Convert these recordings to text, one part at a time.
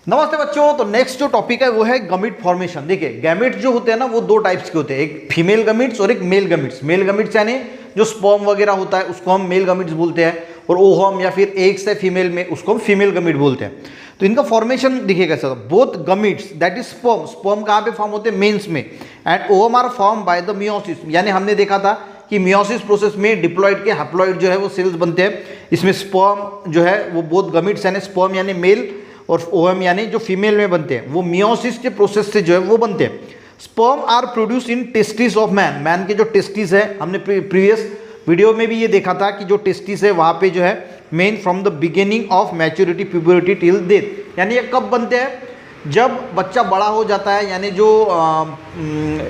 नमस्ते बच्चों। तो नेक्स्ट जो टॉपिक है वो है गमीट फॉर्मेशन। देखिए गैमेट्स जो होते हैं ना वो दो टाइप्स के होते हैं, एक फीमेल गमीट्स और एक मेल गमीट्स। मेल गमीट्स यानी जो स्पर्म वगैरह होता है उसको हम मेल गमीट्स बोलते हैं, और ओवम या फिर एग से फीमेल में उसको हम फीमेल गमीट बोलते हैं। तो इनका फॉर्मेशन देखिएगा sir, both gametes that is sperm, sperm कहाँ पे फॉर्म होते हैं? मेंस में, and ovum are formed by the meiosis. यानी हमने देखा था कि मियोसिस प्रोसेस में डिप्लॉइड के हैप्लॉइड जो है वो सेल्स बनते हैं। इसमें स्पर्म जो है वो बोथ गमीट्स यानी स्पर्म यानी मेल और ओवम यानी जो फीमेल में बनते हैं वो मियोसिस के प्रोसेस से जो है वो बनते हैं। Sperm are produced in testis of man. Man के जो टेस्टिस है, हमने प्रीवियस वीडियो में भी ये देखा था कि जो टेस्टिस है वहाँ पे जो है men from the beginning of maturity puberty till death. यानी ये कब बनते हैं? जब बच्चा बड़ा हो जाता है, यानी जो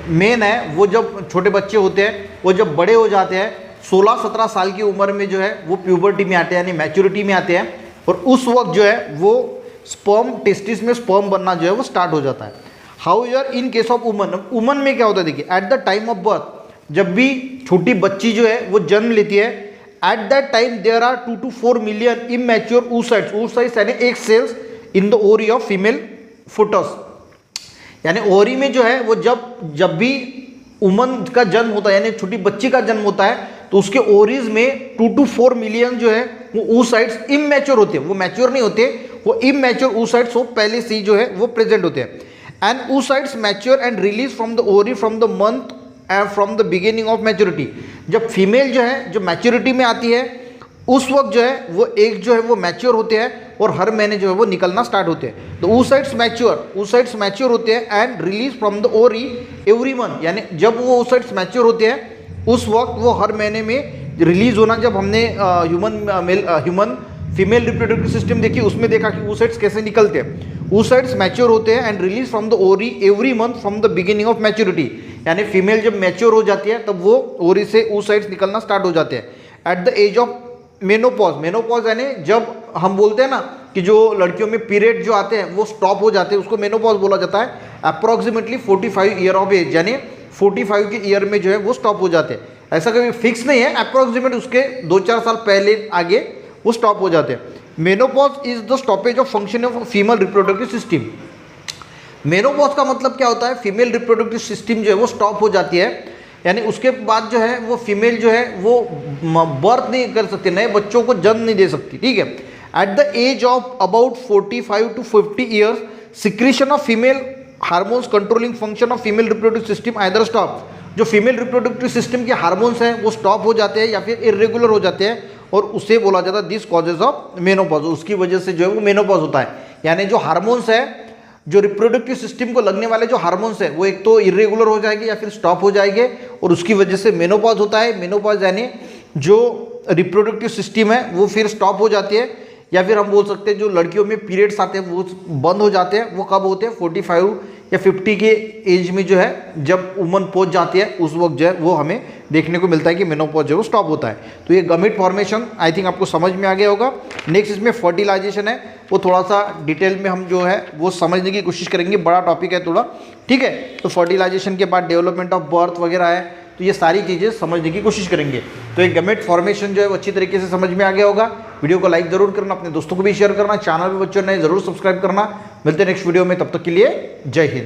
मेन है वो जब छोटे बच्चे होते हैं वो जब बड़े हो जाते हैं 16-17 साल की उम्र में जो है वो प्यूबर्टी में आते हैं यानी मैच्योरिटी में आते हैं, और उस वक्त जो है वो स्पर्म टेस्टिस में स्पर्म बनना जो है वो स्टार्ट हो जाता है। However in case of woman, woman में क्या होता है? देखिए at the time of birth, जब भी छोटी बच्ची जो है वो जन्म लेती है, at that time there are 2 to 4 million immature oocytes, oocytes यानी एक cells in the ovary of female foetus. यानी ओरी में जो है वो जब भी वुमन का जन्म होता है यानी छोटी बच्ची का जन्म होता है तो उसके ओरीज में 2 to 4 मिलियन जो है वो oocytes इमैच्योर होते हैं। वो मैच्योर नहीं होते, वो इमैच्योर oocytes वो पहले से ही जो है वो प्रेजेंट होते हैं। And oocytes mature and release from the ovary from the month and from the beginning of maturity. जब फीमेल जो है जो मैच्योरिटी में आती है उस वक्त जो है वो एक जो है वो मैच्योर होते हैं और हर महीने जो है वो निकलना स्टार्ट होते हैं। तो oocytes मैच्योर होते हैं एंड रिलीज फ्रॉम द ओरी एवरी मंथ। यानी जब वो oocytes मैच्योर होते हैं उस वक्त वो हर महीने में रिलीज होना। जब हमने ह्यूमन फीमेल रिप्रोडक्टिव सिस्टम देखी उसमें देखा कि oocytes कैसे निकलते हैं। oocytes मैच्योर होते हैं एंड रिलीज फ्रॉम द ओरी every month from the beginning of maturity. यानी फीमेल जब मैच्योर हो जाती है तब वो ओरी से oocytes निकलना स्टार्ट हो जाते हैं। At the age of menopause, menopause यानी जब हम बोलते हैं ना कि जो लड़कियों में पीरियड जो आते हैं वो स्टॉप हो जाते हैं, उसको मेनोपॉज बोला जाता है। अप्रॉक्सीमेटली 45 ईयर ऑफ एज, यानी 45 के ईयर में जो है वो स्टॉप हो जाते हैं। ऐसा कभी फिक्स नहीं है, अप्रॉक्सीमेट उसके 2-4 साल पहले आगे वो स्टॉप हो जाते हैं। Menopause is the stoppage of function of female reproductive system. Menopause का मतलब क्या होता है? फीमेल रिप्रोडक्टिव सिस्टम जो है वो स्टॉप हो जाती है, यानी उसके बाद जो है वो फीमेल जो है वो बर्थ नहीं कर सकती, नए बच्चों को जन्म नहीं दे सकती। ठीक है। At the age of about 45 to 50 years secretion of female hormones controlling function of female reproductive system either stop. जो फीमेल रिप्रोडक्टिव सिस्टम के हार्मोन्स हैं वो स्टॉप हो जाते हैं या फिर इरेगुलर हो जाते हैं, और उसे बोला जाता है दिस कॉजेज ऑफ मेनोपॉज। उसकी वजह से जो है वो मेनोपॉज होता है। यानी जो हार्मोन्स है, जो रिप्रोडक्टिव सिस्टम को लगने वाले जो हार्मोन्स है वो एक तो इरेगुलर हो जाएंगे या फिर स्टॉप हो जाएंगे, और उसकी वजह से मेनोपॉज होता है। मेनोपॉज यानी जो रिप्रोडक्टिव सिस्टम है वो फिर स्टॉप हो जाती है, या फिर हम बोल सकते हैं जो लड़कियों में पीरियड्स आते हैं वो बंद हो जाते हैं। वो कब होते हैं? 45 या 50 के एज में जो है जब वुमन पहुंच जाती है उस वक्त जो है वो हमें देखने को मिलता है कि मेनोपॉज जो है वो स्टॉप होता है। तो ये गमीट फॉर्मेशन आई थिंक आपको समझ में आ गया होगा। नेक्स्ट इसमें फर्टिलाइजेशन है, वो थोड़ा सा डिटेल में हम जो है वो समझने की कोशिश करेंगे, बड़ा टॉपिक है थोड़ा। ठीक है। तो फर्टिलाइजेशन के बाद डेवलपमेंट ऑफ बर्थ वगैरह है, तो ये सारी चीज़ें समझने की कोशिश करेंगे। तो एक गमीट फॉर्मेशन जो है वो अच्छी तरीके से समझ में आ गया होगा। वीडियो को लाइक जरूर करना, अपने दोस्तों को भी शेयर करना, चैनल पे बच्चों ने जरूर सब्सक्राइब करना। मिलते हैं नेक्स्ट वीडियो में, तब तक के लिए जय हिंद।